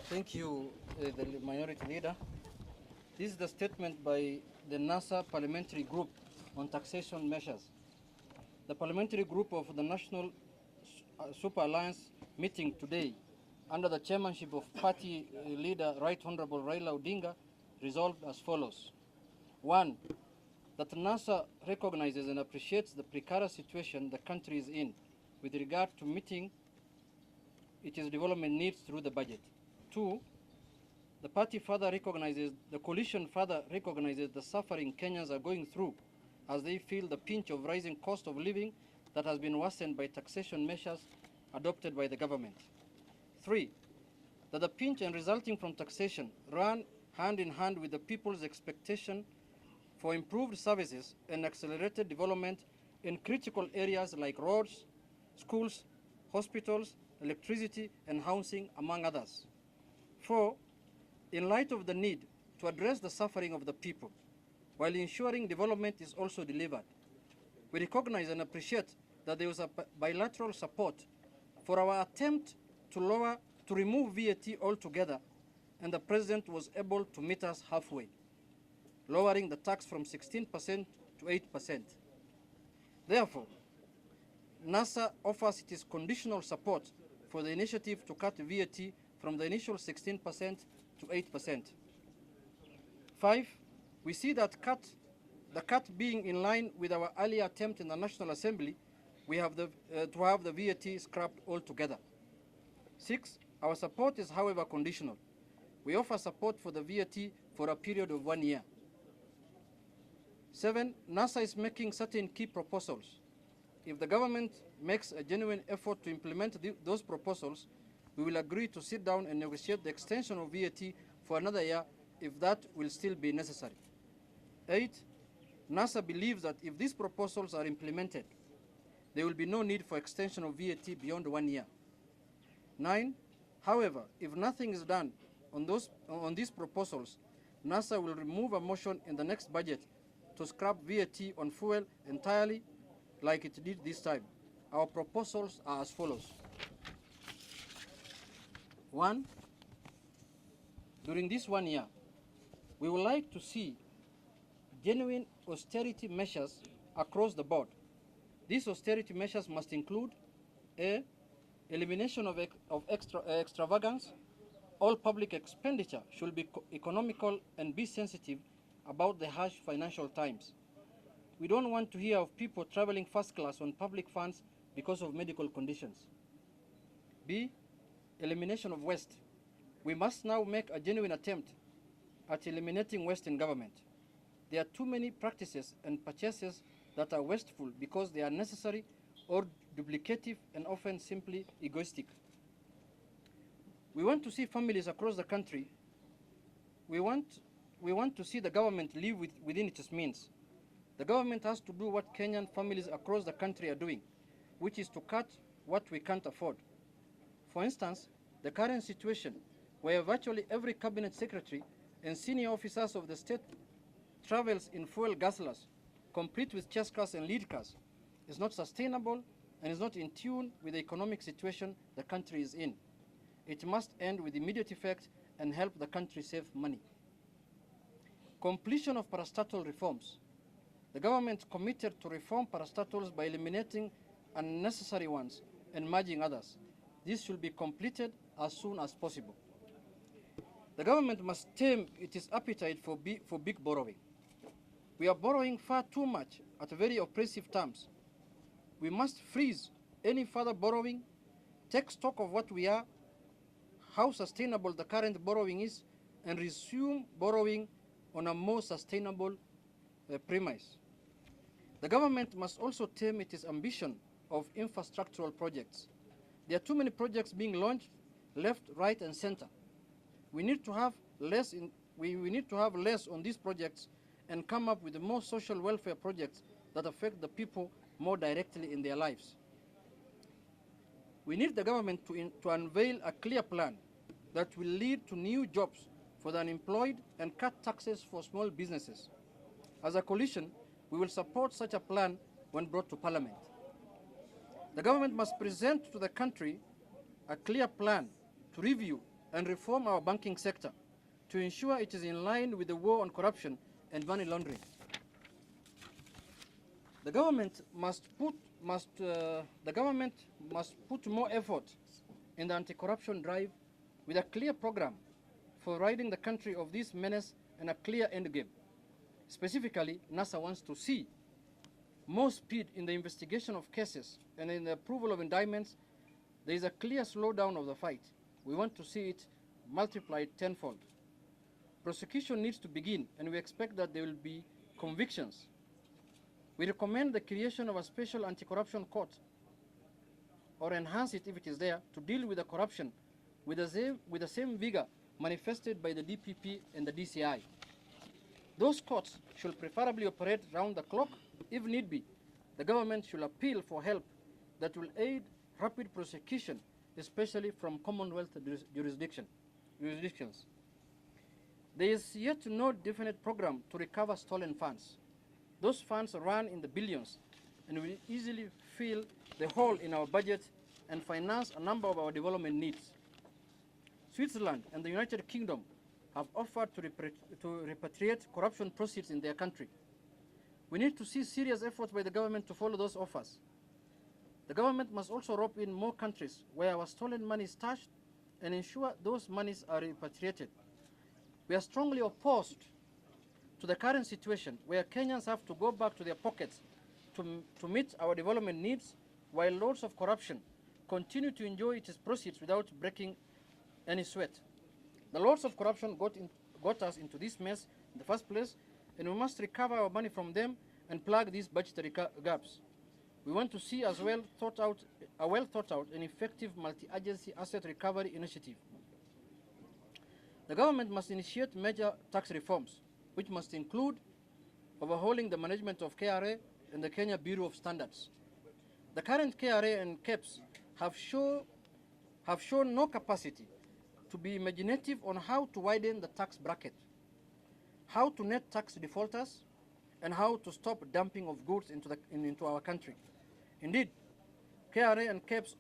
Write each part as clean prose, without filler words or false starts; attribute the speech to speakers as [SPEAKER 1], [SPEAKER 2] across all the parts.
[SPEAKER 1] Thank you, the Minority Leader. This is the statement by the NASA Parliamentary Group on taxation measures. The Parliamentary Group of the National Super Alliance meeting today, under the chairmanship of Party Leader Right Honorable Raila Odinga, resolved as follows. 1. That NASA recognizes and appreciates the precarious situation the country is in with regard to meeting its development needs through the budget. 2. The coalition further recognizes the suffering Kenyans are going through as they feel the pinch of rising cost of living that has been worsened by taxation measures adopted by the government. 3. That the pinch and resulting from taxation run hand in hand with the people's expectation for improved services and accelerated development in critical areas like roads, schools, hospitals, electricity, and housing, among others. 4. In light of the need to address the suffering of the people, while ensuring development is also delivered, we recognize and appreciate that there was a bilateral support for our attempt to remove VAT altogether, and the President was able to meet us halfway, lowering the tax from 16% to 8%. Therefore, NASA offers its conditional support for the initiative to cut VAT from the initial 16% to 8%. 5. We see that the cut being in line with our earlier attempt in the National Assembly, to have the VAT scrapped altogether. 6. Our support is, however, conditional. We offer support for the VAT for a period of 1 year. 7. NASA is making certain key proposals. If the government makes a genuine effort to implement those proposals, we will agree to sit down and negotiate the extension of VAT for another year if that will still be necessary. 8. NASA believes that if these proposals are implemented, there will be no need for extension of VAT beyond 1 year. 9. However, if nothing is done on these proposals, NASA will remove a motion in the next budget to scrap VAT on fuel entirely like it did this time. Our proposals are as follows. 1. During this 1 year, we would like to see genuine austerity measures across the board. These austerity measures must include A. Elimination of extravagance. All public expenditure should be economical and be sensitive about the harsh financial times. We don't want to hear of people traveling first class on public funds because of medical conditions. B. Elimination of waste. We must now make a genuine attempt at eliminating waste in government. There are too many practices and purchases that are wasteful because they are necessary or duplicative and often simply egoistic. We want to see families across the country. We want to see the government live within its means. The government has to do what Kenyan families across the country are doing, which is to cut what we can't afford. For instance, the current situation where virtually every cabinet secretary and senior officers of the state travels in fuel guzzlers, complete with chase cars and lead cars, is not sustainable and is not in tune with the economic situation the country is in. It must end with immediate effect and help the country save money. Completion of parastatal reforms. The government committed to reform parastatals by eliminating unnecessary ones and merging others. This should be completed as soon as possible. The government must tame its appetite for big borrowing. We are borrowing far too much at very oppressive terms. We must freeze any further borrowing, take stock of what we are, how sustainable the current borrowing is, and resume borrowing on a more sustainable premise. The government must also tame its ambition of infrastructural projects. There are too many projects being launched left, right, and center. We need to have less on these projects and come up with more social welfare projects that affect the people more directly in their lives. We need the government to unveil a clear plan that will lead to new jobs for the unemployed and cut taxes for small businesses. As a coalition, we will support such a plan when brought to Parliament. The government must present to the country a clear plan to review and reform our banking sector to ensure it is in line with the war on corruption and money laundering. The government must put more effort in the anti-corruption drive with a clear program for ridding the country of this menace and a clear end game. Specifically, NASA wants to see more speed in the investigation of cases and in the approval of indictments. There is a clear slowdown of the fight. We want to see it multiplied tenfold. Prosecution needs to begin, and we expect that there will be convictions. We recommend the creation of a special anti-corruption court, or enhance it if it is there, to deal with the corruption with the same vigor manifested by the DPP and the DCI. Those courts should preferably operate round the clock. If need be, the government should appeal for help that will aid rapid prosecution, especially from Commonwealth jurisdictions. There is yet no definite program to recover stolen funds. Those funds run in the billions and will easily fill the hole in our budget and finance a number of our development needs. Switzerland and the United Kingdom have offered to repatriate corruption proceeds in their country. We need to see serious efforts by the government to follow those offers. The government must also rope in more countries where our stolen money is stashed and ensure those monies are repatriated. We are strongly opposed to the current situation where Kenyans have to go back to their pockets to meet our development needs, while lords of corruption continue to enjoy its proceeds without breaking any sweat. The lords of corruption got us into this mess in the first place, and we must recover our money from them and plug these budgetary gaps. We want to see as well a well thought out and effective multi-agency asset recovery initiative. The government must initiate major tax reforms, which must include overhauling the management of KRA and the Kenya Bureau of Standards. The current KRA and KEPS have shown no capacity to be imaginative on how to widen the tax bracket, how to net tax defaulters, and how to stop dumping of goods into our country. Indeed, KRA and KEPS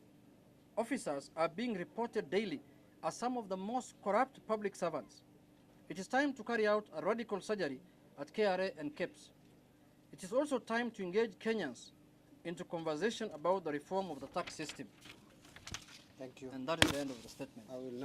[SPEAKER 1] officers are being reported daily as some of the most corrupt public servants. It is time to carry out a radical surgery at KRA and KEPS. It is also time to engage Kenyans into conversation about the reform of the tax system.
[SPEAKER 2] Thank you.
[SPEAKER 1] And that is the end of the statement.
[SPEAKER 2] I will now